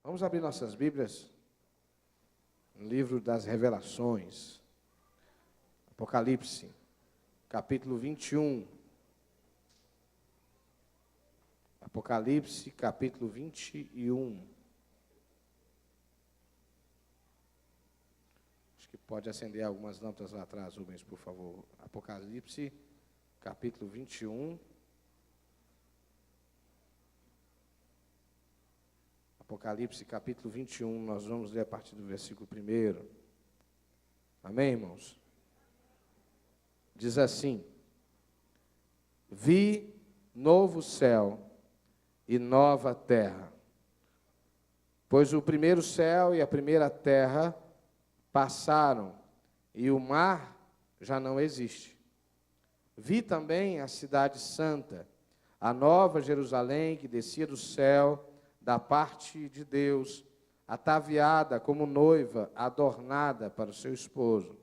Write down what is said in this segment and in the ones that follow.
Vamos abrir nossas Bíblias no livro das Revelações, Apocalipse, capítulo 21. Apocalipse, capítulo 21. Acho que pode acender algumas lâmpadas lá atrás, Rubens, por favor. Apocalipse, capítulo 21. Apocalipse, capítulo 21, nós vamos ler a partir do versículo 1. Amém, irmãos? Diz assim: Vi novo céu e nova terra, pois o primeiro céu e a primeira terra passaram, e o mar já não existe. Vi também a cidade santa, a nova Jerusalém, que descia do céu, da parte de Deus, ataviada como noiva, adornada para o seu esposo.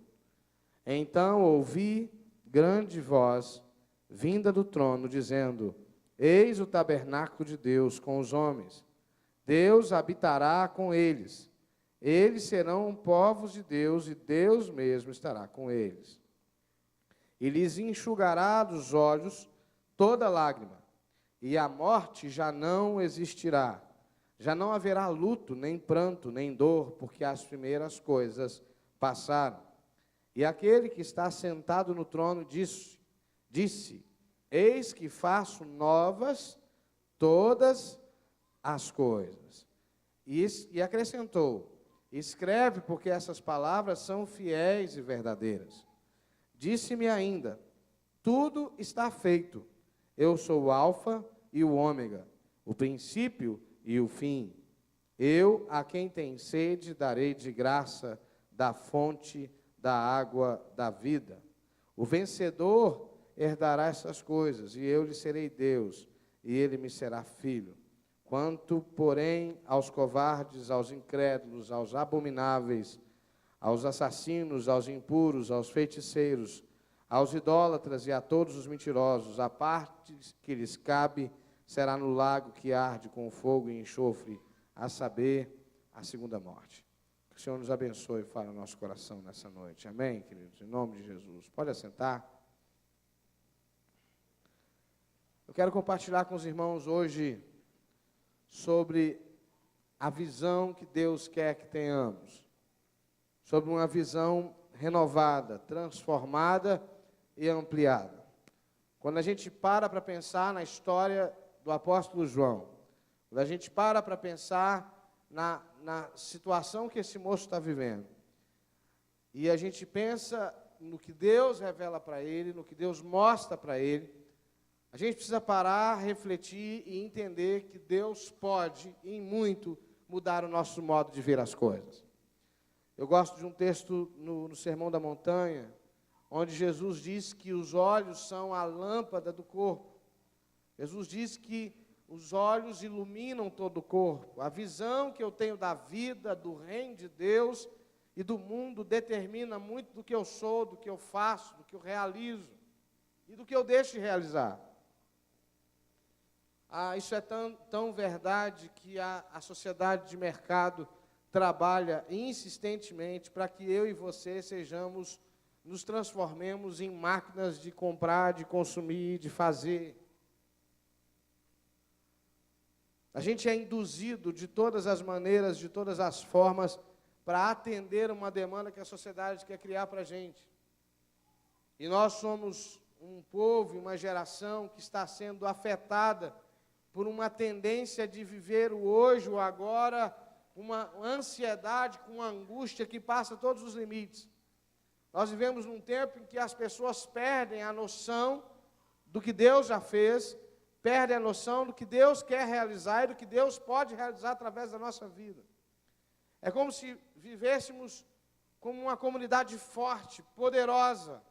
Então ouvi grande voz, vinda do trono, dizendo: Eis o tabernáculo de Deus com os homens. Deus habitará com eles. Eles serão povos de Deus, e Deus mesmo estará com eles. E lhes enxugará dos olhos toda lágrima, e a morte já não existirá. Já não haverá luto, nem pranto, nem dor, porque as primeiras coisas passaram. E aquele que está sentado no trono disse: Eis que faço novas todas as coisas. E acrescentou: Escreve, porque essas palavras são fiéis e verdadeiras. Disse-me ainda: Tudo está feito. Eu sou o Alfa e o Ômega, o princípio e o fim. Eu, a quem tem sede, darei de graça da fonte da água da vida. O vencedor herdará essas coisas, e eu lhe serei Deus, e ele me será filho. Quanto, porém, aos covardes, aos incrédulos, aos abomináveis, aos assassinos, aos impuros, aos feiticeiros, aos idólatras e a todos os mentirosos, a parte que lhes cabe será no lago que arde com fogo e enxofre, a saber, a segunda morte. Que o Senhor nos abençoe e fale no nosso coração nessa noite. Amém, queridos? Em nome de Jesus. Pode assentar. Eu quero compartilhar com os irmãos hoje sobre a visão que Deus quer que tenhamos. Sobre uma visão renovada, transformada e ampliada. Quando a gente para pensar na história do apóstolo João, quando a gente para pensar na situação que esse moço está vivendo, e a gente pensa no que Deus revela para ele, no que Deus mostra para ele, a gente precisa parar, refletir e entender que Deus pode, em muito, mudar o nosso modo de ver as coisas. Eu gosto de um texto no Sermão da Montanha, onde Jesus diz que os olhos são a lâmpada do corpo. Jesus diz que os olhos iluminam todo o corpo. A visão que eu tenho da vida, do reino de Deus e do mundo determina muito do que eu sou, do que eu faço, do que eu realizo e do que eu deixo de realizar. Isso é tão verdade que a sociedade de mercado trabalha insistentemente para que eu e você nos transformemos em máquinas de comprar, de consumir, de fazer. A gente é induzido de todas as maneiras, de todas as formas, para atender uma demanda que a sociedade quer criar para a gente. E nós somos um povo, uma geração que está sendo afetada por uma tendência de viver o hoje, o agora, uma ansiedade, com uma angústia que passa todos os limites. Nós vivemos num tempo em que as pessoas perdem a noção do que Deus já fez, perdem a noção do que Deus quer realizar e do que Deus pode realizar através da nossa vida. É como se vivêssemos como uma comunidade forte, poderosa,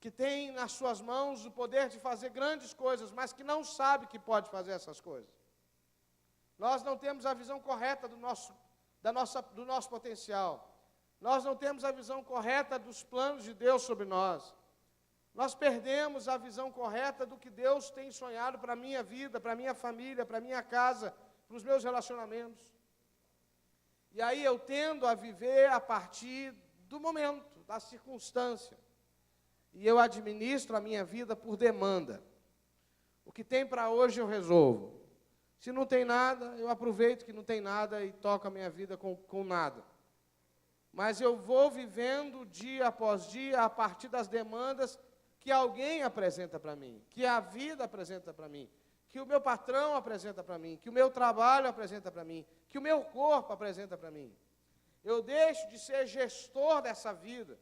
que tem nas suas mãos o poder de fazer grandes coisas, mas que não sabe que pode fazer essas coisas. Nós não temos a visão correta do nosso potencial. Nós não temos a visão correta dos planos de Deus sobre nós. Nós perdemos a visão correta do que Deus tem sonhado para a minha vida, para a minha família, para a minha casa, para os meus relacionamentos. E aí eu tendo a viver a partir do momento, da circunstância. E eu administro a minha vida por demanda. O que tem para hoje eu resolvo. Se não tem nada, eu aproveito que não tem nada e toco a minha vida com nada. Mas eu vou vivendo dia após dia a partir das demandas que alguém apresenta para mim, que a vida apresenta para mim, que o meu patrão apresenta para mim, que o meu trabalho apresenta para mim, que o meu corpo apresenta para mim. Eu deixo de ser gestor dessa vida,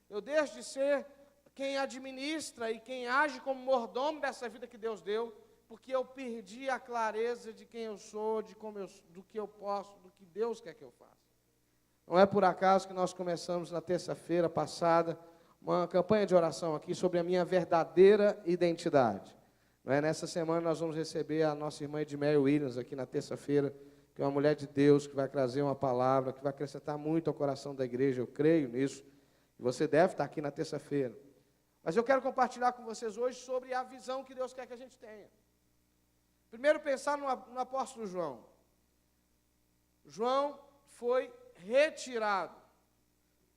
eu deixo de ser quem administra e quem age como mordomo dessa vida que Deus deu, porque eu perdi a clareza de quem eu sou, do que eu posso, do que Deus quer que eu faça. Não é por acaso que nós começamos na terça-feira passada uma campanha de oração aqui sobre a minha verdadeira identidade. Não é? Nessa semana nós vamos receber a nossa irmã Edmeia Williams aqui na terça-feira, que é uma mulher de Deus, que vai trazer uma palavra, que vai acrescentar muito ao coração da igreja, eu creio nisso. E você deve estar aqui na terça-feira. Mas eu quero compartilhar com vocês hoje sobre a visão que Deus quer que a gente tenha. Primeiro, pensar no apóstolo João. João foi retirado.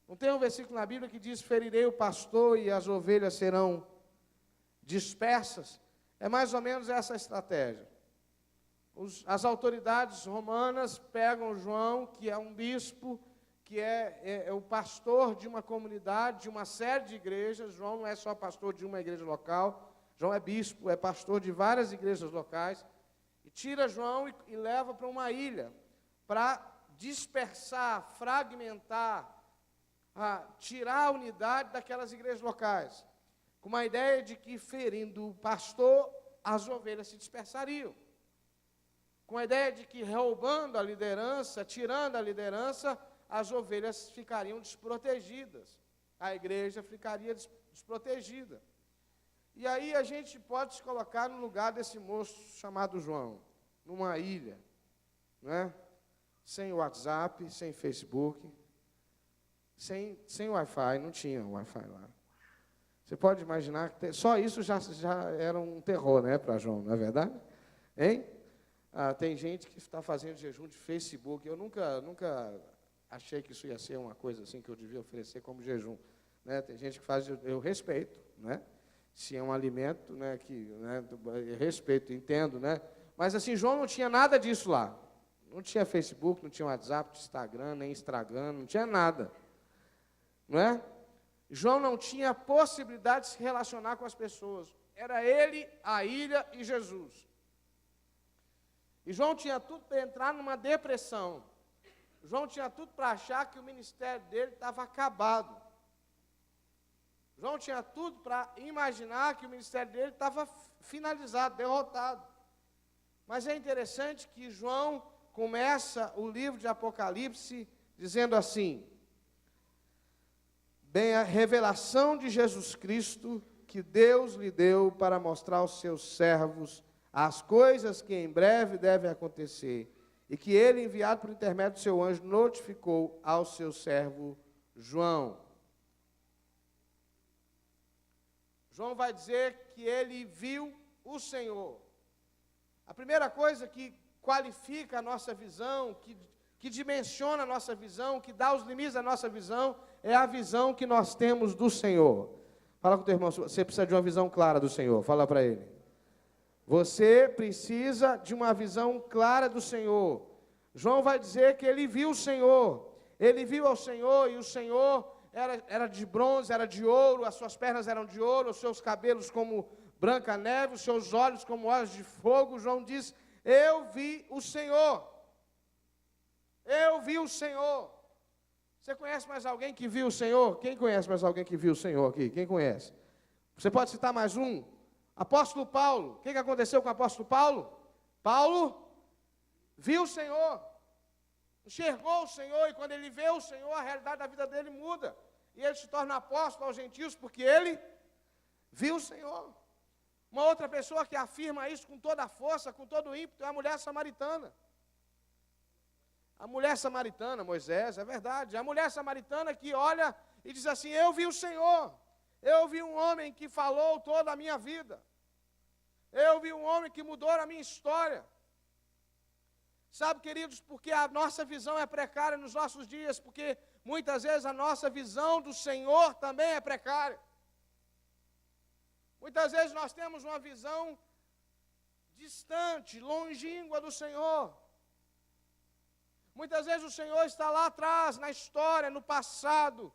Não tem um versículo na Bíblia que diz: ferirei o pastor e as ovelhas serão dispersas? É mais ou menos essa a estratégia. As autoridades romanas pegam João, que é um bispo, que é o pastor de uma comunidade, de uma série de igrejas. João não é só pastor de uma igreja local, João é bispo, é pastor de várias igrejas locais, e tira João e leva para uma ilha, para dispersar, fragmentar, tirar a unidade daquelas igrejas locais, com uma ideia de que, ferindo o pastor, as ovelhas se dispersariam, com a ideia de que, roubando a liderança, tirando a liderança, as ovelhas ficariam desprotegidas, a igreja ficaria desprotegida. E aí a gente pode se colocar no lugar desse moço chamado João, numa ilha, né? Sem WhatsApp, sem Facebook, sem Wi-Fi, não tinha Wi-Fi lá. Você pode imaginar que só isso já era um terror, né, para João, não é verdade? Hein? Tem gente que está fazendo jejum de Facebook. Eu nunca achei que isso ia ser uma coisa assim que eu devia oferecer como jejum, né? Tem gente que faz, eu respeito, né? Se é um alimento, né, eu respeito, entendo, né? Mas assim, João não tinha nada disso lá. Não tinha Facebook, não tinha WhatsApp, Instagram, nem Instagram, não tinha nada. Não é? João não tinha possibilidade de se relacionar com as pessoas. Era ele, a ilha e Jesus. E João tinha tudo para entrar numa depressão. João tinha tudo para achar que o ministério dele estava acabado. João tinha tudo para imaginar que o ministério dele estava finalizado, derrotado. Mas é interessante que João começa o livro de Apocalipse dizendo assim: bem, a revelação de Jesus Cristo que Deus lhe deu para mostrar aos seus servos as coisas que em breve devem acontecer, e que ele, enviado por intermédio do seu anjo, notificou ao seu servo João. João vai dizer que ele viu o Senhor. A primeira coisa que qualifica a nossa visão, que dimensiona a nossa visão, que dá os limites da nossa visão, é a visão que nós temos do Senhor. Fala com o teu irmão, você precisa de uma visão clara do Senhor. Fala para ele. Você precisa de uma visão clara do Senhor. João vai dizer que ele viu o Senhor. Ele viu ao Senhor, e o Senhor era de bronze, era de ouro, as suas pernas eram de ouro, os seus cabelos como branca neve, os seus olhos como olhos de fogo. João diz: eu vi o Senhor. Eu vi o Senhor. Você conhece mais alguém que viu o Senhor? Quem conhece mais alguém que viu o Senhor aqui? Quem conhece? Você pode citar mais um? Apóstolo Paulo. O que aconteceu com o apóstolo Paulo? Paulo viu o Senhor, enxergou o Senhor, e quando ele vê o Senhor, a realidade da vida dele muda. E ele se torna apóstolo aos gentios, porque ele viu o Senhor. Uma outra pessoa que afirma isso com toda a força, com todo o ímpeto, é a mulher samaritana. A mulher samaritana, Moisés, é verdade. A mulher samaritana que olha e diz assim: eu vi o Senhor. Eu vi um homem que falou toda a minha vida. Eu vi um homem que mudou a minha história. Sabe, queridos, porque a nossa visão é precária nos nossos dias, porque muitas vezes a nossa visão do Senhor também é precária. Muitas vezes nós temos uma visão distante, longínqua do Senhor. Muitas vezes o Senhor está lá atrás, na história, no passado,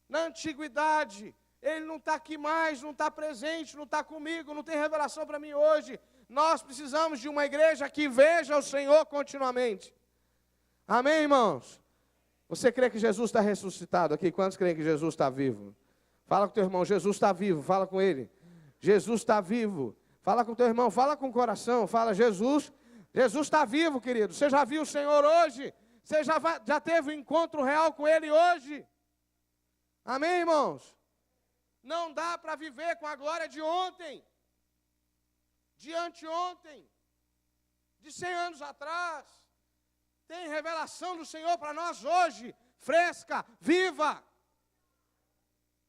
na antiguidade. Ele não está aqui mais, não está presente, não está comigo, não tem revelação para mim hoje. Nós precisamos de uma igreja que veja o Senhor continuamente. Amém, irmãos? Você crê que Jesus está ressuscitado aqui? Quantos creem que Jesus está vivo? Fala com teu irmão, Jesus está vivo, fala com ele. Jesus está vivo. Fala com teu irmão, fala com o coração, fala, Jesus está vivo, querido. Você já viu o Senhor hoje? Você já teve um encontro real com Ele hoje? Amém, irmãos? Não dá para viver com a glória de ontem, de anteontem, de 100 anos atrás. Tem revelação do Senhor para nós hoje, fresca, viva,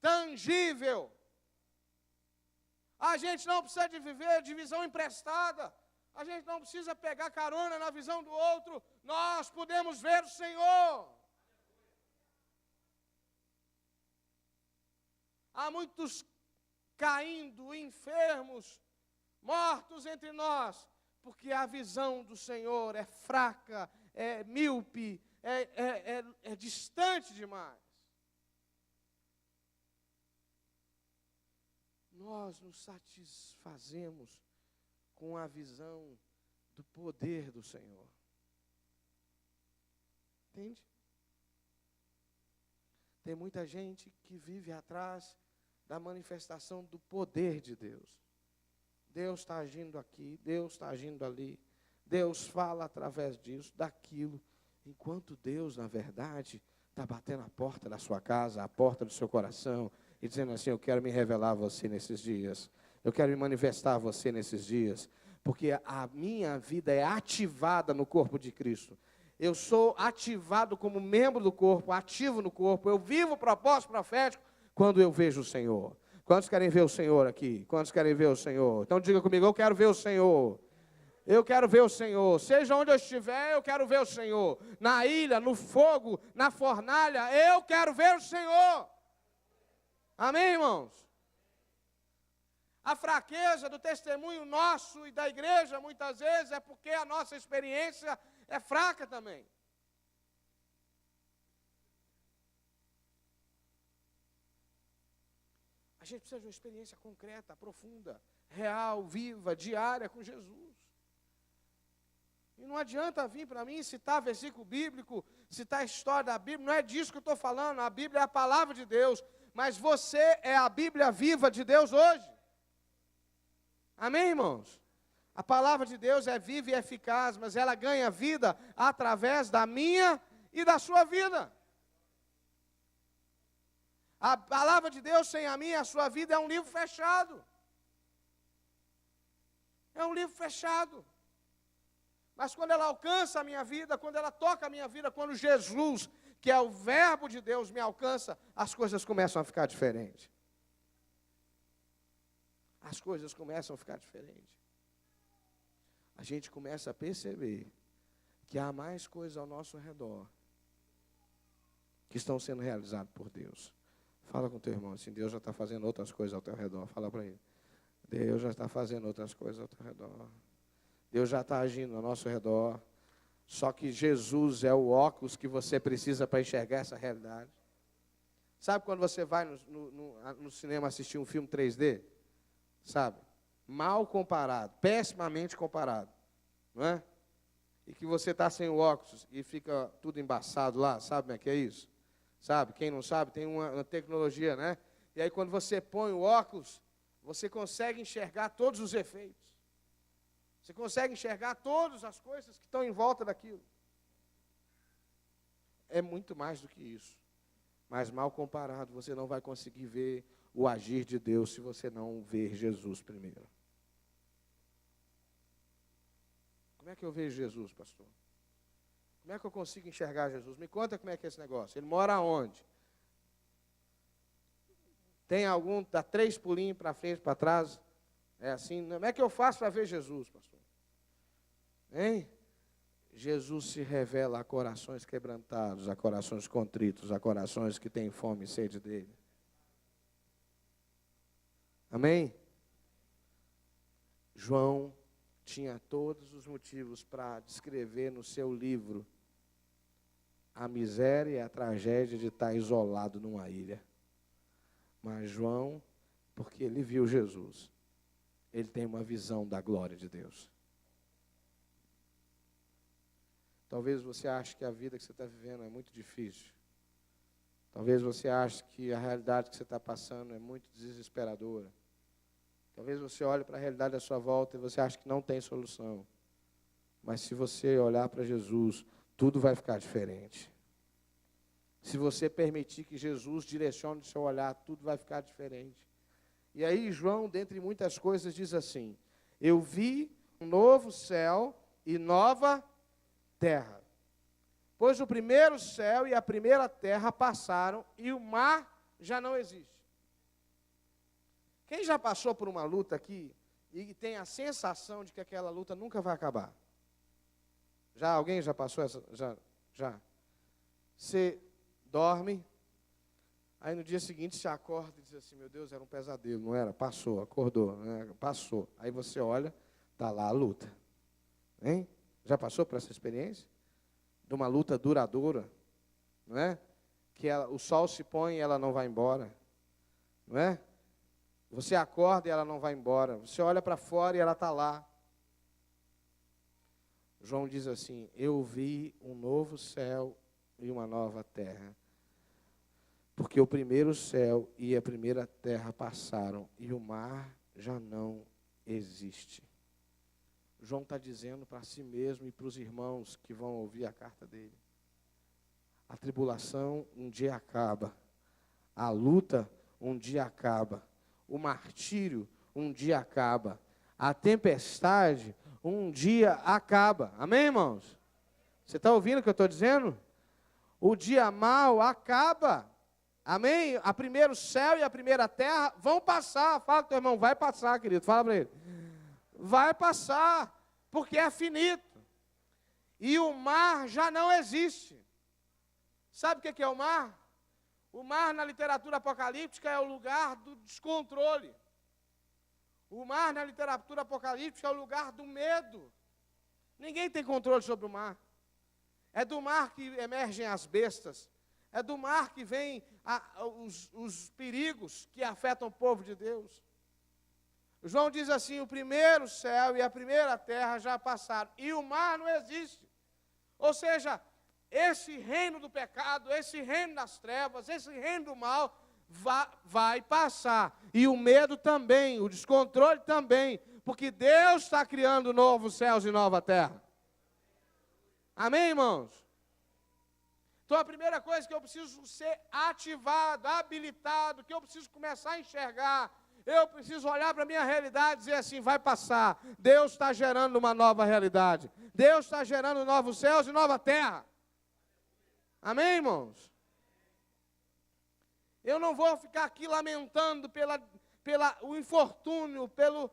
tangível. A gente não precisa de viver de visão emprestada. A gente não precisa pegar carona na visão do outro. Nós podemos ver o Senhor. Há muitos caindo, enfermos, mortos entre nós, porque a visão do Senhor é fraca, é míope, é distante demais. Nós nos satisfazemos com a visão do poder do Senhor. Entende? Tem muita gente que vive atrás da manifestação do poder de Deus. Deus está agindo aqui, Deus está agindo ali. Deus fala através disso, daquilo. Enquanto Deus, na verdade, está batendo a porta da sua casa, a porta do seu coração, e dizendo assim, eu quero me revelar a você nesses dias. Eu quero me manifestar a você nesses dias. Porque a minha vida é ativada no corpo de Cristo. Eu sou ativado como membro do corpo, ativo no corpo. Eu vivo o propósito profético quando eu vejo o Senhor. Quantos querem ver o Senhor aqui? Quantos querem ver o Senhor? Então diga comigo, eu quero ver o Senhor. Eu quero ver o Senhor. Seja onde eu estiver, eu quero ver o Senhor. Na ilha, no fogo, na fornalha, eu quero ver o Senhor. Amém, irmãos? A fraqueza do testemunho nosso e da igreja, muitas vezes, é porque a nossa experiência é fraca também. A gente precisa de uma experiência concreta, profunda, real, viva, diária com Jesus. E não adianta vir para mim citar versículo bíblico, citar a história da Bíblia, não é disso que eu estou falando, a Bíblia é a palavra de Deus, mas você é a Bíblia viva de Deus hoje. Amém, irmãos? A palavra de Deus é viva e eficaz, mas ela ganha vida através da minha e da sua vida. A palavra de Deus sem a minha e a sua vida é um livro fechado. É um livro fechado. Mas quando ela alcança a minha vida, quando ela toca a minha vida, quando Jesus, que é o verbo de Deus, me alcança, as coisas começam a ficar diferentes. As coisas começam a ficar diferentes. A gente começa a perceber que há mais coisas ao nosso redor que estão sendo realizadas por Deus. Fala com o teu irmão assim, Deus já está fazendo outras coisas ao teu redor. Fala para ele. Deus já está fazendo outras coisas ao teu redor. Deus já está agindo ao nosso redor. Só que Jesus é o óculos que você precisa para enxergar essa realidade. Sabe quando você vai no cinema assistir um filme 3D? Sabe? Mal comparado, pessimamente comparado. Não é? E que você está sem o óculos e fica tudo embaçado lá. Sabe como é que é isso? Sabe? Quem não sabe, tem uma tecnologia, né? E aí quando você põe o óculos, você consegue enxergar todos os efeitos. Você consegue enxergar todas as coisas que estão em volta daquilo. É muito mais do que isso. Mas mal comparado, você não vai conseguir ver o agir de Deus se você não ver Jesus primeiro. Como é que eu vejo Jesus, pastor? Como é que eu consigo enxergar Jesus? Me conta como é que é esse negócio. Ele mora onde? Tem algum, dá 3 pulinhos para frente, para trás? É assim? Como é que eu faço para ver Jesus, pastor? Hein? Jesus se revela a corações quebrantados, a corações contritos, a corações que têm fome e sede dele. Amém? João tinha todos os motivos para descrever no seu livro a miséria e a tragédia de estar isolado numa ilha. Mas João, porque ele viu Jesus, ele tem uma visão da glória de Deus. Talvez você ache que a vida que você está vivendo é muito difícil. Talvez você ache que a realidade que você está passando é muito desesperadora. Talvez você olhe para a realidade à sua volta e você ache que não tem solução. Mas se você olhar para Jesus, tudo vai ficar diferente. Se você permitir que Jesus direcione o seu olhar, tudo vai ficar diferente. E aí João, dentre muitas coisas, diz assim: eu vi um novo céu e nova terra. Pois o primeiro céu e a primeira terra passaram e o mar já não existe. Quem já passou por uma luta aqui e tem a sensação de que aquela luta nunca vai acabar? Alguém já passou essa? Já. Você dorme, aí no dia seguinte você acorda e diz assim: meu Deus, era um pesadelo, não era? Passou, acordou, né? Passou. Aí você olha, está lá a luta. Hein? Já passou por essa experiência? De uma luta duradoura, não é? Que o sol se põe e ela não vai embora, não é? Você acorda e ela não vai embora. Você olha para fora e ela está lá. João diz assim: eu vi um novo céu e uma nova terra. Porque o primeiro céu e a primeira terra passaram e o mar já não existe. João está dizendo para si mesmo e para os irmãos que vão ouvir a carta dele: a tribulação um dia acaba, a luta um dia acaba, o martírio um dia acaba, a tempestade um dia acaba. Amém, irmãos? Você está ouvindo o que eu estou dizendo? O dia mau acaba. Amém? A primeiro céu e a primeira terra vão passar. Fala com o teu irmão: vai passar, querido. Fala para ele: vai passar, porque é finito. E o mar já não existe. Sabe o que é o mar? O mar, na literatura apocalíptica, é o lugar do descontrole. O mar, na literatura apocalíptica, é o lugar do medo. Ninguém tem controle sobre o mar. É do mar que emergem as bestas. É do mar que vêm os perigos que afetam o povo de Deus. João diz assim: o primeiro céu e a primeira terra já passaram, e o mar não existe. Ou seja, esse reino do pecado, esse reino das trevas, esse reino do mal vai passar. E o medo também, o descontrole também, porque Deus está criando novos céus e nova terra. Amém, irmãos? Então a primeira coisa que eu preciso ser ativado, habilitado, que eu preciso começar a enxergar, eu preciso olhar para a minha realidade e dizer assim: vai passar. Deus está gerando uma nova realidade. Deus está gerando novos céus e nova terra. Amém, irmãos? Eu não vou ficar aqui lamentando o infortúnio, pelo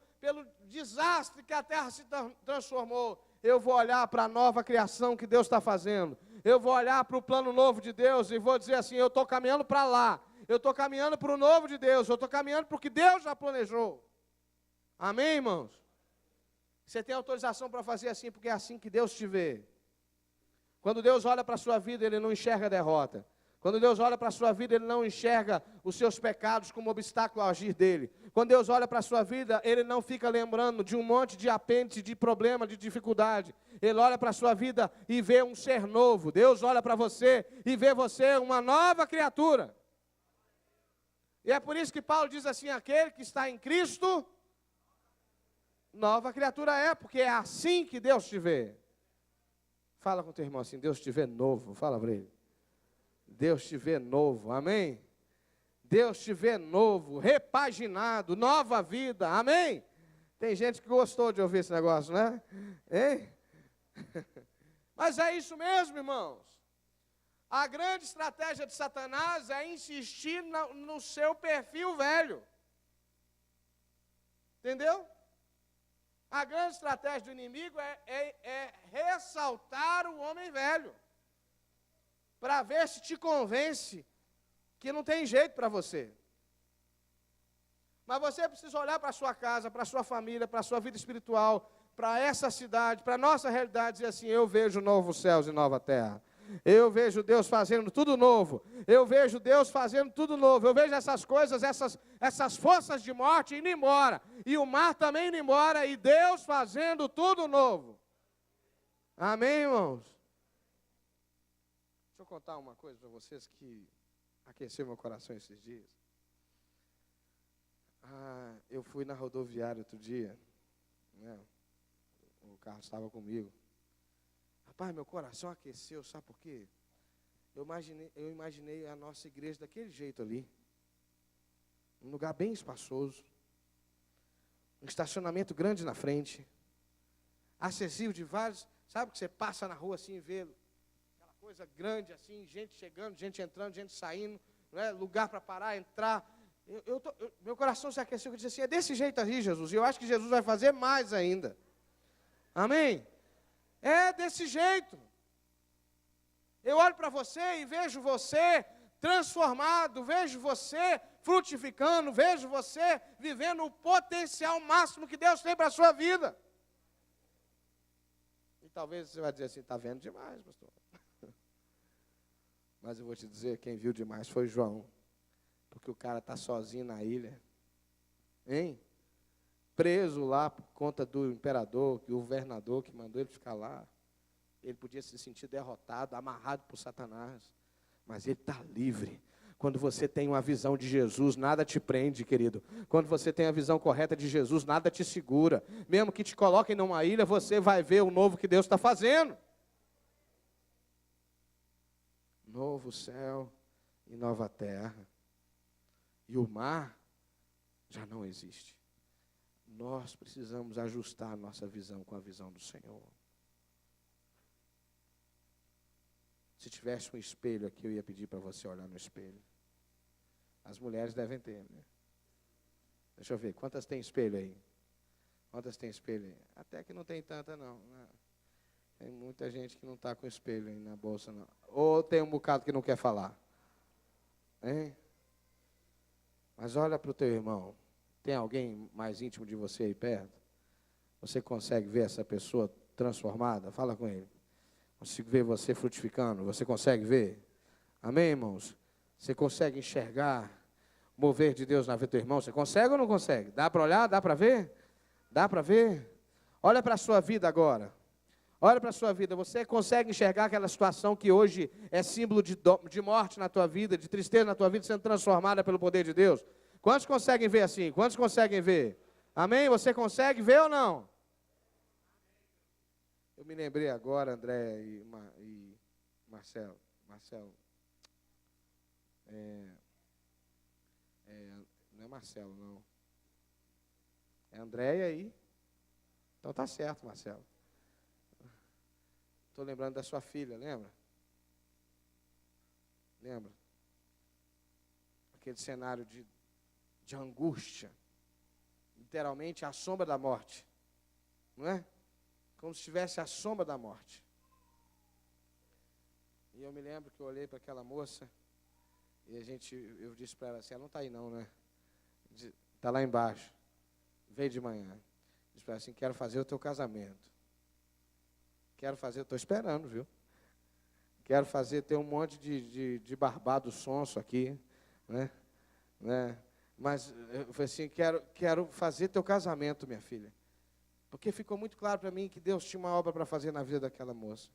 desastre que a terra se transformou. Eu vou olhar para a nova criação que Deus está fazendo. Eu vou olhar para o plano novo de Deus e vou dizer assim: eu estou caminhando para lá. Eu estou caminhando para o novo de Deus. Eu estou caminhando para o que Deus já planejou. Amém, irmãos? Você tem autorização para fazer assim, porque é assim que Deus te vê. Quando Deus olha para a sua vida, Ele não enxerga derrota. Quando Deus olha para a sua vida, Ele não enxerga os seus pecados como obstáculo ao agir dEle. Quando Deus olha para a sua vida, Ele não fica lembrando de um monte de apêndice, de problema, de dificuldade. Ele olha para a sua vida e vê um ser novo. Deus olha para você e vê você uma nova criatura. E é por isso que Paulo diz assim: aquele que está em Cristo, nova criatura é, porque é assim que Deus te vê. Fala com o teu irmão assim: Deus te vê novo. Fala para ele: Deus te vê novo, amém? Deus te vê novo, repaginado, nova vida, amém? Tem gente que gostou de ouvir esse negócio, né? Hein? Mas é isso mesmo, irmãos. A grande estratégia de Satanás é insistir no seu perfil velho. Entendeu? A grande estratégia do inimigo é ressaltar o homem velho, para ver se te convence que não tem jeito para você. Mas você precisa olhar para a sua casa, para a sua família, para a sua vida espiritual, para essa cidade, para a nossa realidade, e dizer assim: eu vejo novos céus e nova terra. Eu vejo Deus fazendo tudo novo. Eu vejo Deus fazendo tudo novo. Eu vejo essas coisas, essas forças de morte indo embora. E o mar também indo embora. E Deus fazendo tudo novo. Amém, irmãos? Deixa eu contar uma coisa para vocês que aqueceu meu coração esses dias. Eu fui na rodoviária outro dia, né? O carro estava comigo. Rapaz, meu coração aqueceu, sabe por quê? Eu imaginei a nossa igreja daquele jeito ali. Um lugar bem espaçoso. Um estacionamento grande na frente. Acessível de vários. Sabe que você passa na rua assim e vê aquela coisa grande assim, gente chegando, gente entrando, gente saindo, né? Lugar para parar, entrar. Meu coração se aqueceu, eu disse assim: é desse jeito aí, Jesus. E eu acho que Jesus vai fazer mais ainda. Amém? É desse jeito. Eu olho para você e vejo você transformado, vejo você frutificando, vejo você vivendo o potencial máximo que Deus tem para a sua vida. E talvez você vai dizer assim: está vendo demais, pastor. Mas eu vou te dizer, quem viu demais foi João. Porque o cara está sozinho na ilha. Hein? Preso lá por conta do imperador, do governador que mandou ele ficar lá. Ele podia se sentir derrotado, amarrado por Satanás. Mas ele está livre. Quando você tem uma visão de Jesus, nada te prende, querido. Quando você tem a visão correta de Jesus, nada te segura. Mesmo que te coloquem numa ilha, você vai ver o novo que Deus está fazendo. Novo céu e nova terra. E o mar já não existe. Nós precisamos ajustar a nossa visão com a visão do Senhor. Se tivesse um espelho aqui, eu ia pedir para você olhar no espelho. As mulheres devem ter, né? Deixa eu ver, quantas tem espelho aí? Quantas tem espelho aí? Até que não tem tanta, não. Tem muita gente que não está com espelho aí na bolsa, não. Ou tem um bocado que não quer falar. Hein? Mas olha para o teu irmão. Tem alguém mais íntimo de você aí perto? Você consegue ver essa pessoa transformada? Fala com ele. Consigo ver você frutificando. Você consegue ver? Amém, irmãos? Você consegue enxergar o mover de Deus na vida do teu irmão? Você consegue ou não consegue? Dá para olhar? Dá para ver? Dá para ver? Olha para a sua vida agora. Olha para a sua vida. Você consegue enxergar aquela situação que hoje é símbolo de morte na tua vida, de tristeza na tua vida, sendo transformada pelo poder de Deus? Quantos conseguem ver assim? Quantos conseguem ver? Amém? Você consegue ver ou não? Eu me lembrei agora, André e Marcelo. Não é Marcelo, não. É Andréia aí. Então tá certo, Marcelo. Estou lembrando da sua filha, lembra? Lembra? Aquele cenário de angústia. Literalmente a sombra da morte. Não é? Como se estivesse à sombra da morte. E eu me lembro que eu olhei para aquela moça e eu disse para ela assim: ela não está aí não, né? Está lá embaixo. Veio de manhã. Disse para ela assim: quero fazer o teu casamento. Quero fazer, estou esperando, viu? Quero fazer, ter um monte de barbado sonso aqui, né? Mas eu falei assim: quero fazer teu casamento, minha filha. Porque ficou muito claro para mim que Deus tinha uma obra para fazer na vida daquela moça.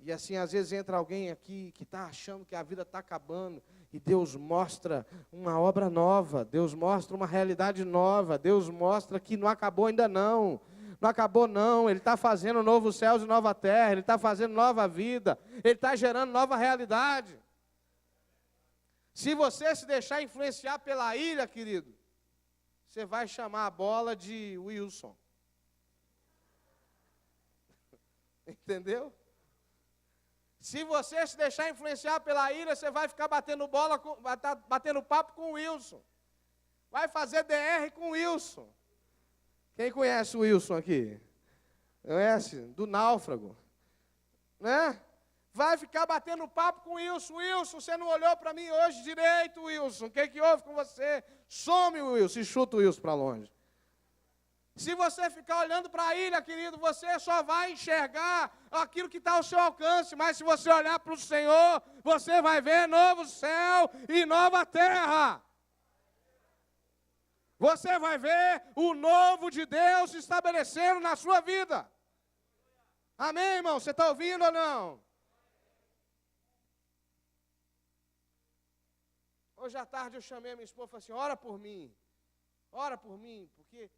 E assim, às vezes entra alguém aqui que está achando que a vida está acabando, e Deus mostra uma obra nova, Deus mostra uma realidade nova, Deus mostra que não acabou ainda não. Não acabou não, Ele está fazendo novos céus e nova terra, Ele está fazendo nova vida, Ele está gerando nova realidade. Se você se deixar influenciar pela ilha, querido, você vai chamar a bola de Wilson. Entendeu? Se você se deixar influenciar pela ilha, você vai ficar batendo batendo papo com o Wilson. Vai fazer DR com o Wilson. Quem conhece o Wilson aqui? Conhece? Do náufrago. Né? Vai ficar batendo papo com o Wilson. Wilson, você não olhou para mim hoje direito, Wilson. O que houve com você? Some o Wilson e chuta o Wilson para longe. Se você ficar olhando para a ilha, querido, você só vai enxergar aquilo que está ao seu alcance. Mas se você olhar para o Senhor, você vai ver novo céu e nova terra. Você vai ver o novo de Deus se estabelecendo na sua vida. Amém, irmão? Você está ouvindo ou não? Hoje à tarde eu chamei a minha esposa e falei assim, ora por mim, porque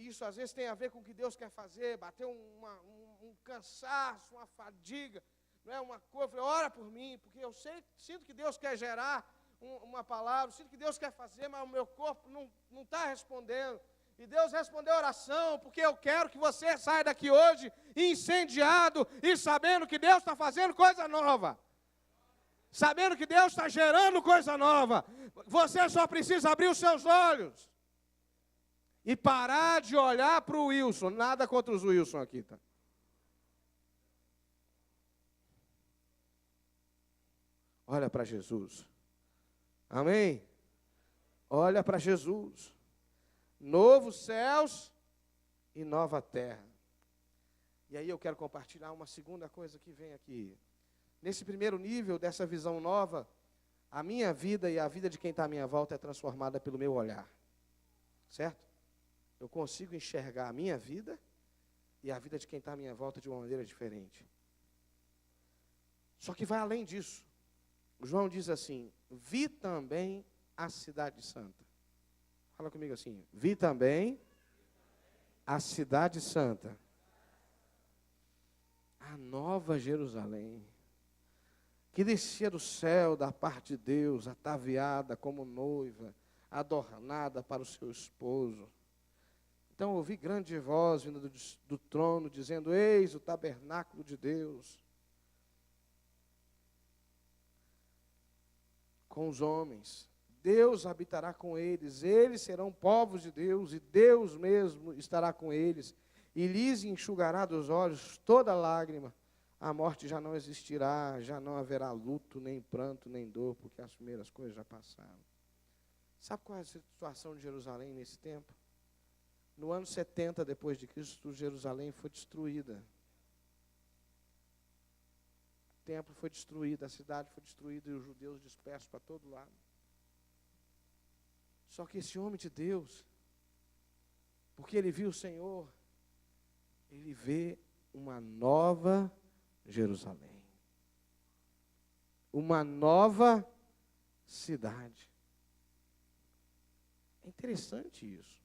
isso às vezes tem a ver com o que Deus quer fazer, bater um cansaço, uma fadiga, não é uma coisa, eu falei, ora por mim, porque eu sinto que Deus quer gerar uma palavra, sinto que Deus quer fazer, mas o meu corpo não está respondendo. E Deus respondeu a oração, porque eu quero que você saia daqui hoje incendiado e sabendo que Deus está fazendo coisa nova. Sabendo que Deus está gerando coisa nova. Você só precisa abrir os seus olhos. E parar de olhar para o Wilson. Nada contra os Wilson aqui, tá? Olha para Jesus. Amém? Olha para Jesus. Novos céus e nova terra. E aí eu quero compartilhar uma segunda coisa que vem aqui. Nesse primeiro nível dessa visão nova, a minha vida e a vida de quem está à minha volta é transformada pelo meu olhar. Certo? Eu consigo enxergar a minha vida e a vida de quem está à minha volta de uma maneira diferente. Só que vai além disso. João diz assim, vi também a cidade santa. Fala comigo assim, vi também a cidade santa. A nova Jerusalém, que descia do céu da parte de Deus, ataviada como noiva, adornada para o seu esposo. Então ouvi grande voz vindo do trono, dizendo, eis o tabernáculo de Deus com os homens. Deus habitará com eles, eles serão povos de Deus, e Deus mesmo estará com eles, e lhes enxugará dos olhos toda lágrima. A morte já não existirá, já não haverá luto, nem pranto, nem dor, porque as primeiras coisas já passaram. Sabe qual é a situação de Jerusalém nesse tempo? No ano 70 depois de Cristo, Jerusalém foi destruída. O templo foi destruído, a cidade foi destruída e os judeus dispersos para todo lado. Só que esse homem de Deus, porque ele viu o Senhor, ele vê uma nova Jerusalém. Uma nova cidade. É interessante isso.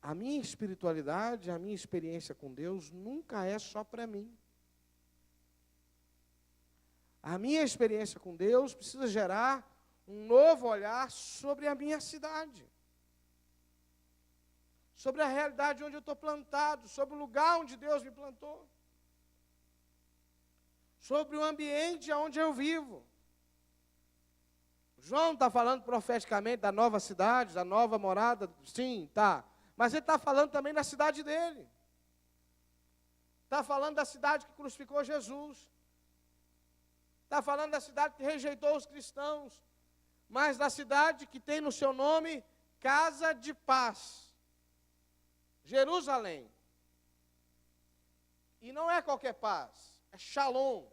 A minha espiritualidade, a minha experiência com Deus nunca é só para mim. A minha experiência com Deus precisa gerar um novo olhar sobre a minha cidade. Sobre a realidade onde eu estou plantado, sobre o lugar onde Deus me plantou. Sobre o ambiente onde eu vivo. João está falando profeticamente da nova cidade, da nova morada, sim, tá. Mas ele está falando também da cidade dele. Está falando da cidade que crucificou Jesus. Está falando da cidade que rejeitou os cristãos. Mas da cidade que tem no seu nome Casa de Paz. Jerusalém. E não é qualquer paz, é Shalom.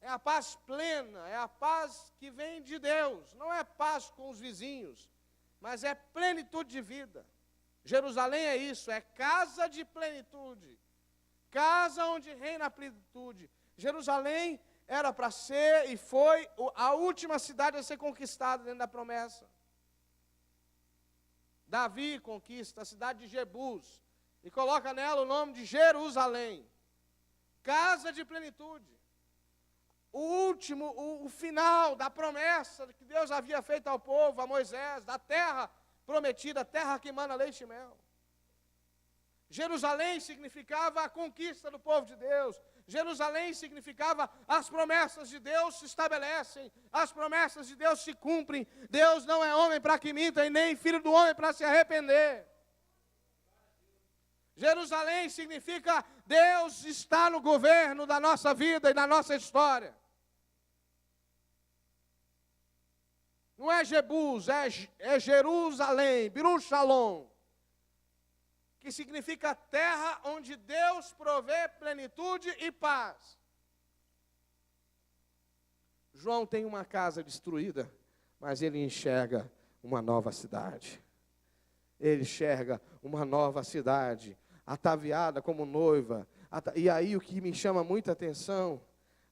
É a paz plena, é a paz que vem de Deus. Não é paz com os vizinhos, mas é plenitude de vida. Jerusalém é isso, é casa de plenitude. Casa onde reina a plenitude. Jerusalém era para ser e foi a última cidade a ser conquistada dentro da promessa. Davi conquista a cidade de Jebus e coloca nela o nome de Jerusalém. Casa de plenitude. O final da promessa que Deus havia feito ao povo, a Moisés, da terra prometida, terra que emana leite e mel. Jerusalém significava a conquista do povo de Deus. Jerusalém significava as promessas de Deus se estabelecem, as promessas de Deus se cumprem. Deus não é homem para que minta e nem filho do homem para se arrepender. Jerusalém significa Deus está no governo da nossa vida e da nossa história. Não é Jebus, é Jerusalém, Biru Shalom, que significa terra onde Deus provê plenitude e paz. João tem uma casa destruída, mas ele enxerga uma nova cidade. Ele enxerga uma nova cidade, ataviada como noiva. E aí o que me chama muita atenção,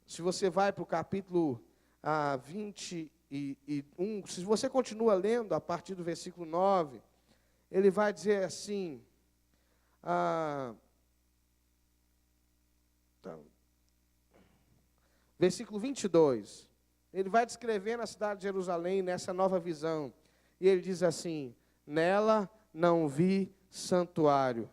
se você vai para o capítulo 21, se você continua lendo a partir do versículo 9, ele vai dizer assim, versículo 22, ele vai descrevendo a cidade de Jerusalém nessa nova visão, e ele diz assim, nela não vi santuário.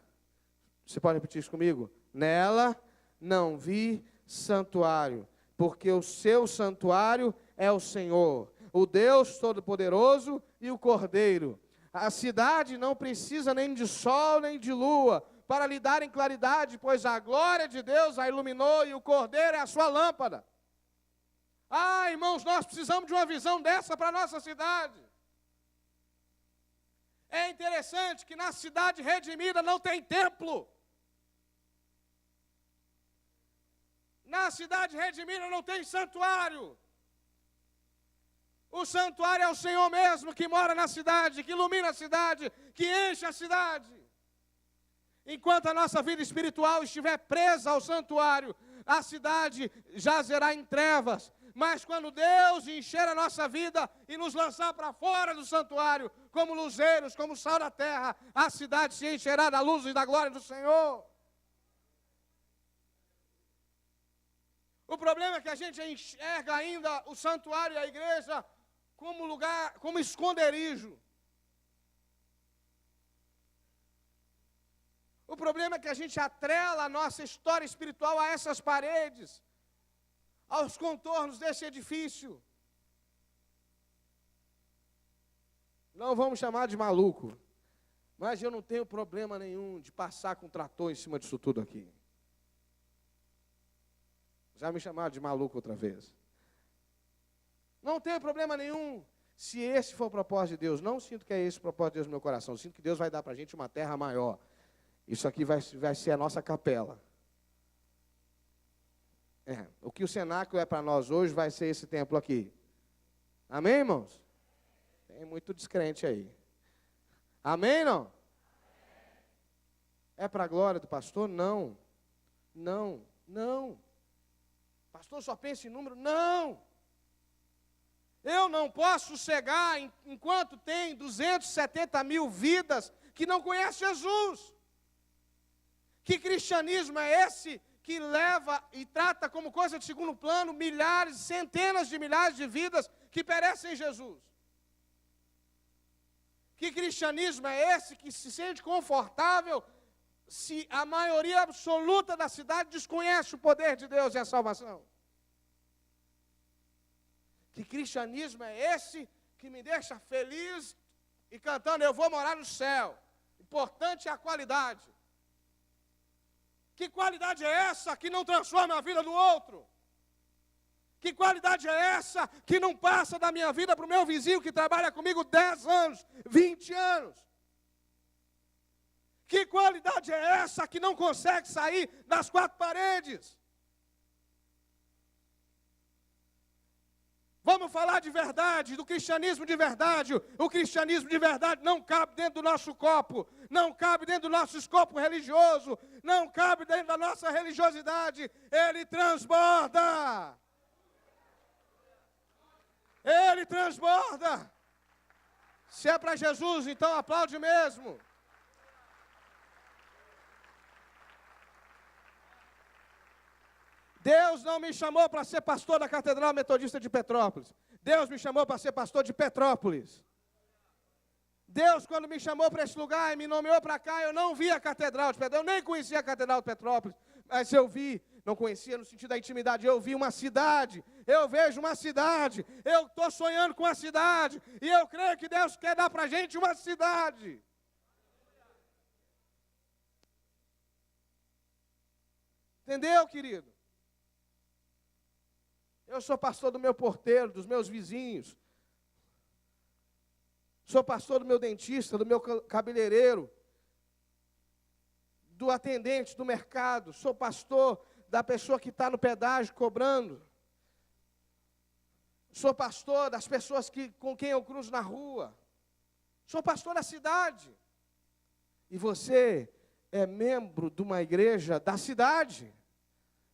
Você pode repetir isso comigo? Nela não vi santuário, porque o seu santuário é o Senhor, o Deus Todo-Poderoso e o Cordeiro. A cidade não precisa nem de sol nem de lua para lhe darem claridade, pois a glória de Deus a iluminou e o Cordeiro é a sua lâmpada. Ah, irmãos, nós precisamos de uma visão dessa para a nossa cidade. É interessante que na cidade redimida não tem templo. Na cidade redimida não tem santuário. O santuário é o Senhor mesmo que mora na cidade, que ilumina a cidade, que enche a cidade. Enquanto a nossa vida espiritual estiver presa ao santuário, a cidade jazerá em trevas. Mas quando Deus encher a nossa vida e nos lançar para fora do santuário, como luzeiros, como sal da terra, a cidade se encherá da luz e da glória do Senhor. O problema é que a gente enxerga ainda o santuário e a igreja como lugar, como esconderijo. O problema é que a gente atrela a nossa história espiritual a essas paredes, aos contornos desse edifício. Não vamos chamar de maluco, mas eu não tenho problema nenhum de passar com um trator em cima disso tudo aqui. Já me chamaram de maluco outra vez. Não tenho problema nenhum se esse for o propósito de Deus. Não sinto que é esse o propósito de Deus no meu coração. Sinto que Deus vai dar para a gente uma terra maior. Isso aqui vai ser a nossa capela. O que o cenáculo é para nós hoje vai ser esse templo aqui. Amém, irmãos? Tem muito descrente aí. Amém, não? É para a glória do pastor? Não. Não, não. Pastor só pensa em número? Não. Eu não posso sossegar enquanto tem 270 mil vidas que não conhecem Jesus. Que cristianismo é esse que leva e trata como coisa de segundo plano milhares, centenas de milhares de vidas que perecem em Jesus? Que cristianismo é esse que se sente confortável se a maioria absoluta da cidade desconhece o poder de Deus e a salvação? Que cristianismo é esse que me deixa feliz e cantando, eu vou morar no céu? Importante é a qualidade. Que qualidade é essa que não transforma a vida do outro? Que qualidade é essa que não passa da minha vida para o meu vizinho que trabalha comigo 10 anos, 20 anos? Que qualidade é essa que não consegue sair das quatro paredes? Vamos falar de verdade, do cristianismo de verdade. O cristianismo de verdade não cabe dentro do nosso copo, não cabe dentro do nosso escopo religioso, não cabe dentro da nossa religiosidade. Ele transborda. Ele transborda. Se é para Jesus, então aplaude mesmo. Deus não me chamou para ser pastor da Catedral Metodista de Petrópolis. Deus me chamou para ser pastor de Petrópolis. Deus, quando me chamou para esse lugar e me nomeou para cá, eu não vi a Catedral de Petrópolis, eu nem conhecia a Catedral de Petrópolis, mas eu vi, não conhecia no sentido da intimidade, eu vi uma cidade, eu vejo uma cidade, eu estou sonhando com a cidade, e eu creio que Deus quer dar para a gente uma cidade. Entendeu, querido? Eu sou pastor do meu porteiro, dos meus vizinhos. Sou pastor do meu dentista, do meu cabeleireiro, do atendente do mercado. Sou pastor da pessoa que está no pedágio cobrando. Sou pastor das pessoas com quem eu cruzo na rua. Sou pastor da cidade. E você é membro de uma igreja da cidade.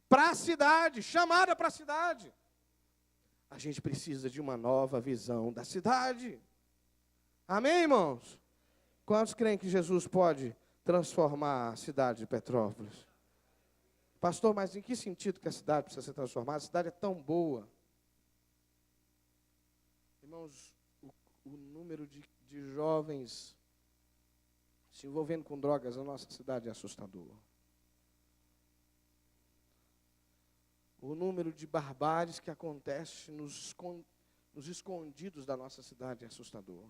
Para a cidade, chamada para a cidade. A gente precisa de uma nova visão da cidade. Amém, irmãos? Quantos creem que Jesus pode transformar a cidade de Petrópolis? Pastor, mas em que sentido que a cidade precisa ser transformada? A cidade é tão boa. Irmãos, o número de jovens se envolvendo com drogas na nossa cidade é assustador. O número de barbáries que acontece nos escondidos da nossa cidade é assustador.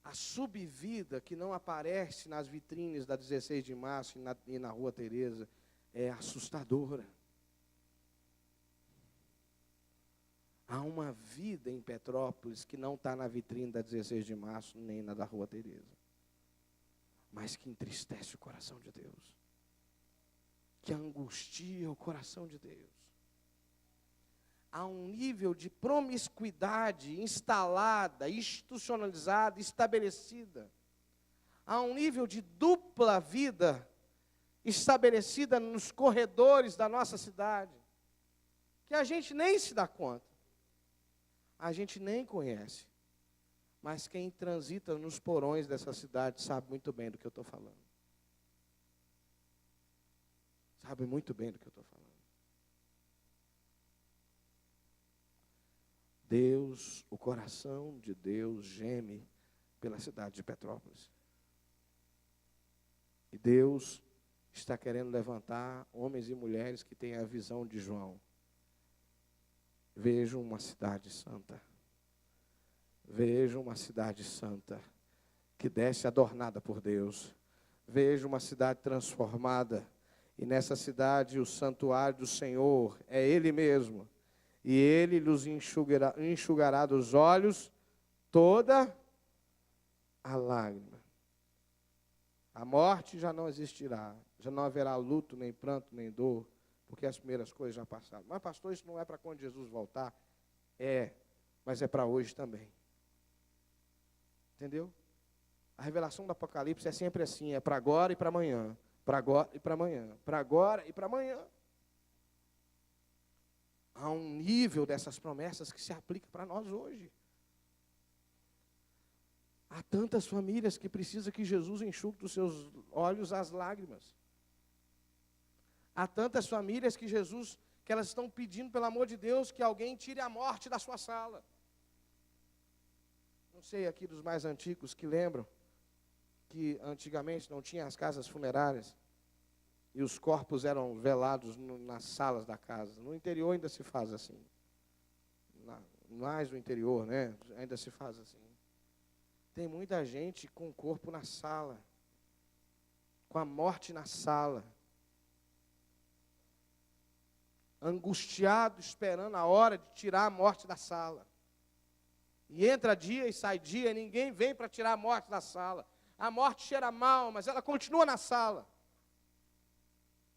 A subvida que não aparece nas vitrines da 16 de março e na Rua Tereza é assustadora. Há uma vida em Petrópolis que não está na vitrine da 16 de março nem na da Rua Tereza, mas que entristece o coração de Deus, que angustia o coração de Deus. Há um nível de promiscuidade instalada, institucionalizada, estabelecida. Há um nível de dupla vida estabelecida nos corredores da nossa cidade, que a gente nem se dá conta, a gente nem conhece. Mas quem transita nos porões dessa cidade sabe muito bem do que eu estou falando. Sabe muito bem do que eu estou falando. Deus, o coração de Deus geme pela cidade de Petrópolis. E Deus está querendo levantar homens e mulheres que têm a visão de João. Vejam uma cidade santa. Vejam uma cidade santa que desce adornada por Deus. Vejam uma cidade transformada. E nessa cidade o santuário do Senhor é Ele mesmo. E Ele lhes enxugará dos olhos toda a lágrima. A morte já não existirá. Já não haverá luto, nem pranto, nem dor, porque as primeiras coisas já passaram. Mas, pastor, isso não é para quando Jesus voltar? É, mas é para hoje também. Entendeu? A revelação do Apocalipse é sempre assim, é para agora e para amanhã. Para agora e para amanhã. Para agora e para amanhã. Há um nível dessas promessas que se aplica para nós hoje. Há tantas famílias que precisam que Jesus enxugue dos seus olhos as lágrimas. Há tantas famílias que elas estão pedindo, pelo amor de Deus, que alguém tire a morte da sua sala. Não sei aqui dos mais antigos que lembram que antigamente não tinha as casas funerárias e os corpos eram velados nas salas da casa. No interior ainda se faz assim. Mais no interior, né? Ainda se faz assim. Tem muita gente com o corpo na sala, com a morte na sala, angustiado, esperando a hora de tirar a morte da sala. E entra dia e sai dia, e ninguém vem para tirar a morte da sala. A morte cheira mal, mas ela continua na sala.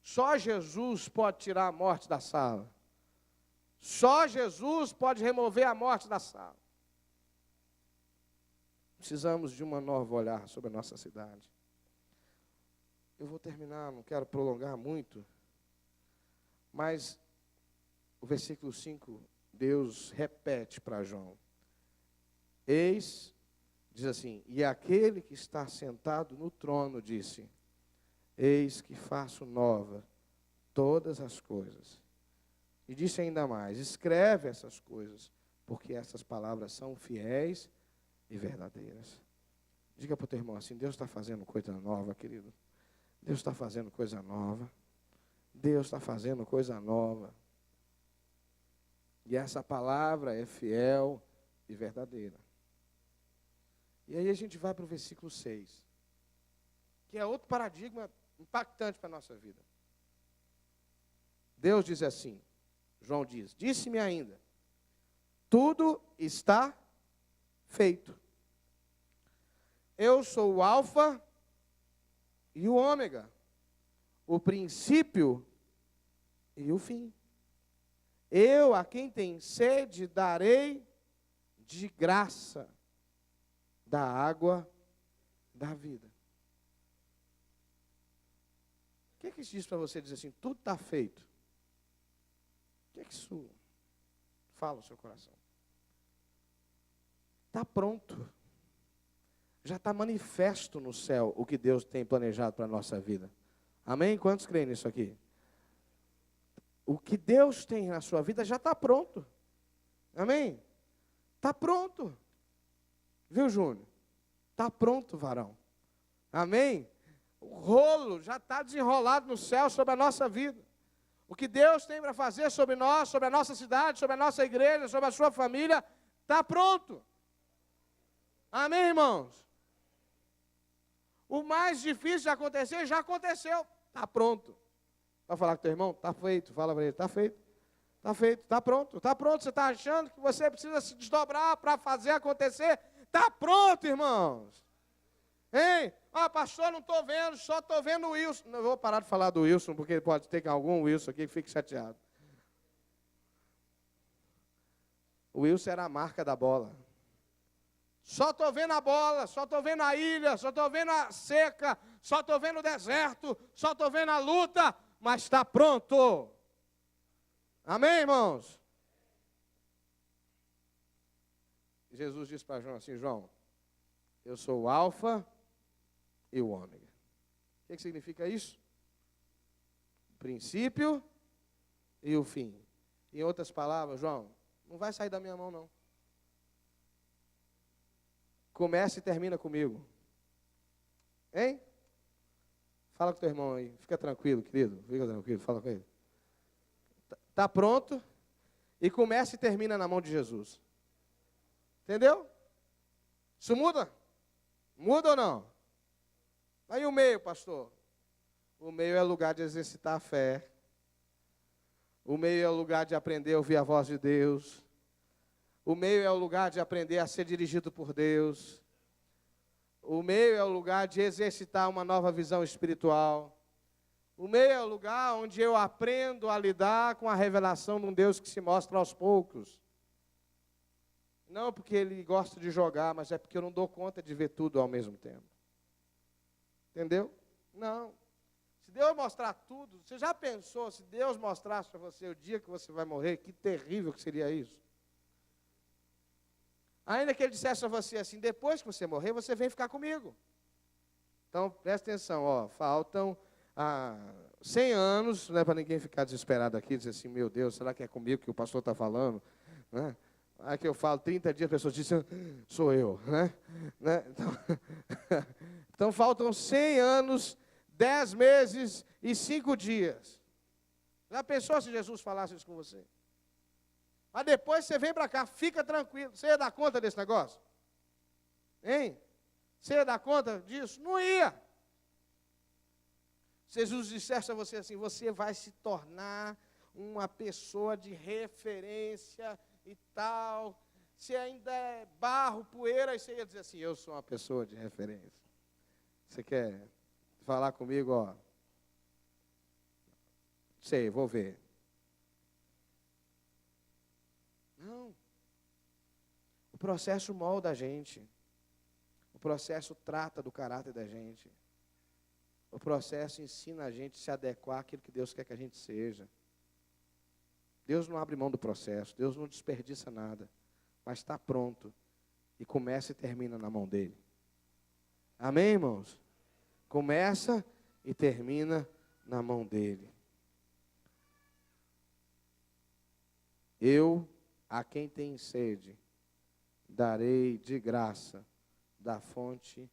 Só Jesus pode tirar a morte da sala. Só Jesus pode remover a morte da sala. Precisamos de um novo olhar sobre a nossa cidade. Eu vou terminar, não quero prolongar muito, mas o versículo 5, Deus repete para João. Eis, diz assim, e aquele que está sentado no trono disse, eis que faço nova todas as coisas. E disse ainda mais, escreve essas coisas, porque essas palavras são fiéis e verdadeiras. Diga para o teu irmão assim: Deus está fazendo coisa nova, querido. Deus está fazendo coisa nova. Deus está fazendo coisa nova. E essa palavra é fiel e verdadeira. E aí a gente vai para o versículo 6, que é outro paradigma impactante para a nossa vida. Deus diz assim, João diz: disse-me ainda, tudo está feito. Eu sou o Alfa e o Ômega, o princípio e o fim. Eu, a quem tem sede, darei de graça da água da vida. O que é que isso diz para você dizer assim, tudo está feito? O que é que isso fala no seu coração? Está pronto. Já está manifesto no céu o que Deus tem planejado para a nossa vida. Amém? Quantos creem nisso aqui? O que Deus tem na sua vida já está pronto. Amém? Está pronto. Viu, Júnior? Está pronto, varão. Amém? O rolo já está desenrolado no céu sobre a nossa vida. O que Deus tem para fazer sobre nós, sobre a nossa cidade, sobre a nossa igreja, sobre a sua família, está pronto. Amém, irmãos? O mais difícil de acontecer já aconteceu. Está pronto. Vai falar com o teu irmão? Está feito. Fala para ele, está feito. Está feito, está pronto. Está pronto. Você está achando que você precisa se desdobrar para fazer acontecer? Está pronto, irmãos. Hein? Ah, pastor, não estou vendo, só estou vendo o Wilson. Não vou parar de falar do Wilson, porque pode ter algum Wilson aqui que fique chateado. O Wilson era a marca da bola. Só estou vendo a bola, só estou vendo a ilha, só estou vendo a seca, só estou vendo o deserto, só estou vendo a luta, mas está pronto. Amém, irmãos? Jesus disse para João assim, João, eu sou o Alfa e o Ômega. O que significa isso? O princípio e o fim. Em outras palavras, João, não vai sair da minha mão, não. Começa e termina comigo. Hein? Fala com o teu irmão aí. Fica tranquilo, querido. Fica tranquilo, fala com ele. Está pronto e começa e termina na mão de Jesus. Entendeu? Isso muda? Muda ou não? Aí o meio, pastor. O meio é lugar de exercitar a fé. O meio é o lugar de aprender a ouvir a voz de Deus. O meio é o lugar de aprender a ser dirigido por Deus. O meio é o lugar de exercitar uma nova visão espiritual. O meio é o lugar onde eu aprendo a lidar com a revelação de um Deus que se mostra aos poucos. Não porque Ele gosta de jogar, mas é porque eu não dou conta de ver tudo ao mesmo tempo. Entendeu? Não. Se Deus mostrar tudo, você já pensou, se Deus mostrasse para você o dia que você vai morrer, que terrível que seria isso? Ainda que Ele dissesse a você assim, depois que você morrer, você vem ficar comigo. Então, presta atenção, ó, faltam 100 anos, não é para ninguém ficar desesperado aqui, dizer assim, meu Deus, será que é comigo que o pastor está falando? Né? Aí que eu falo 30 dias, as pessoas dizem, sou eu. Né? Então, faltam 100 anos, 10 meses e 5 dias. Já pensou se Jesus falasse isso com você? Mas depois você vem para cá, fica tranquilo. Você ia dar conta desse negócio? Hein? Você ia dar conta disso? Não ia. Se Jesus dissesse a você assim, você vai se tornar uma pessoa de referência e tal. Se ainda é barro, poeira, aí você ia dizer assim, eu sou uma pessoa de referência. Você quer falar comigo, ó? Sei, vou ver. Não. O processo molda a gente. O processo trata do caráter da gente. O processo ensina a gente a se adequar àquilo que Deus quer que a gente seja. Deus não abre mão do processo. Deus não desperdiça nada. Mas está pronto. E começa e termina na mão dele. Amém, irmãos? Começa e termina na mão dele. Eu, a quem tem sede, darei de graça da fonte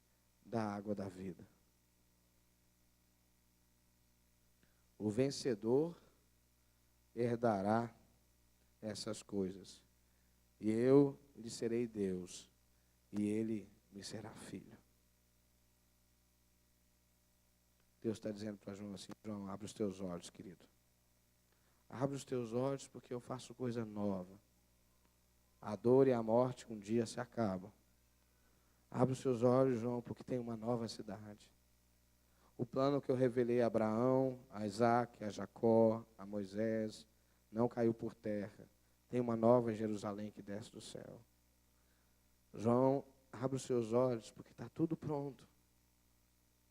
da água da vida. O vencedor herdará essas coisas. E eu lhe serei Deus, e ele me será filho. Deus está dizendo para João assim: João, abre os teus olhos, querido. Abre os teus olhos, porque eu faço coisa nova. A dor e a morte um dia se acabam. Abre os seus olhos, João, porque tem uma nova cidade. O plano que eu revelei a Abraão, a Isaac, a Jacó, a Moisés, não caiu por terra. Tem uma nova Jerusalém que desce do céu. João, abre os seus olhos, porque está tudo pronto.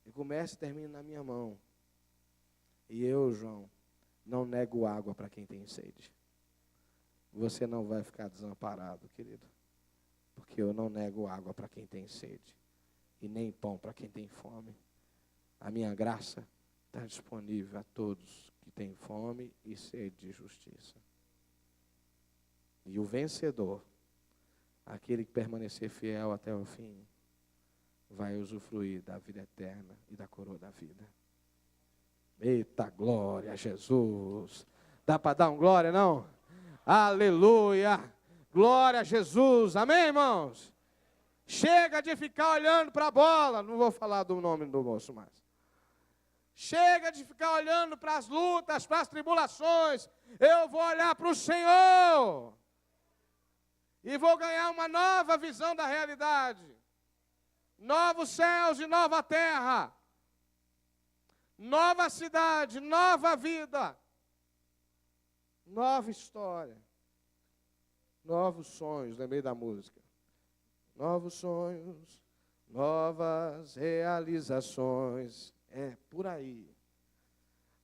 E começa e termina na minha mão. E eu, João, não nego água para quem tem sede. Você não vai ficar desamparado, querido. Porque eu não nego água para quem tem sede. E nem pão para quem tem fome. A minha graça está disponível a todos que têm fome e sede de justiça. E o vencedor, aquele que permanecer fiel até o fim, vai usufruir da vida eterna e da coroa da vida. Eita, glória a Jesus. Dá para dar um glória, não? Aleluia. Glória a Jesus. Amém, irmãos? Chega de ficar olhando para a bola. Não vou falar do nome do moço mais. Chega de ficar olhando para as lutas, para as tribulações. Eu vou olhar para o Senhor. E vou ganhar uma nova visão da realidade. Novos céus e nova terra. Nova cidade, nova vida. Nova história. Novos sonhos, lembrei da música. Novos sonhos, novas realizações. É, por aí.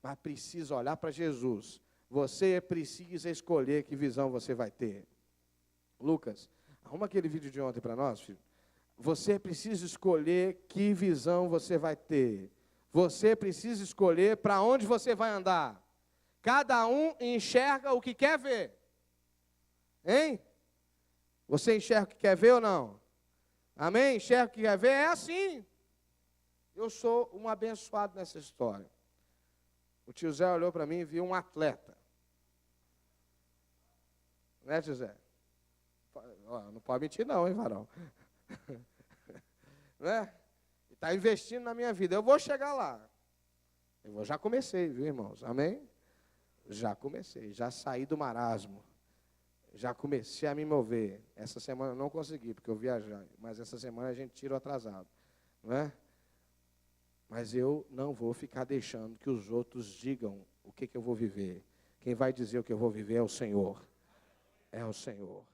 Mas precisa olhar para Jesus. Você precisa escolher que visão você vai ter. Lucas, arruma aquele vídeo de ontem para nós, filho. Você precisa escolher que visão você vai ter. Você precisa escolher para onde você vai andar. Cada um enxerga o que quer ver. Hein? Você enxerga o que quer ver ou não? Amém? Enxerga o que quer ver? É assim. Eu sou um abençoado nessa história. O tio Zé olhou para mim e viu um atleta. Né, tio Zé? Não pode mentir não, hein, varão? Né? Está investindo na minha vida. Eu vou chegar lá. Já comecei, viu, irmãos? Amém? Já comecei. Já saí do marasmo. Já comecei a me mover. Essa semana eu não consegui, porque eu viajei. Mas essa semana a gente tira o atrasado. Não é? Mas eu não vou ficar deixando que os outros digam o que eu vou viver. Quem vai dizer o que eu vou viver é o Senhor. É o Senhor.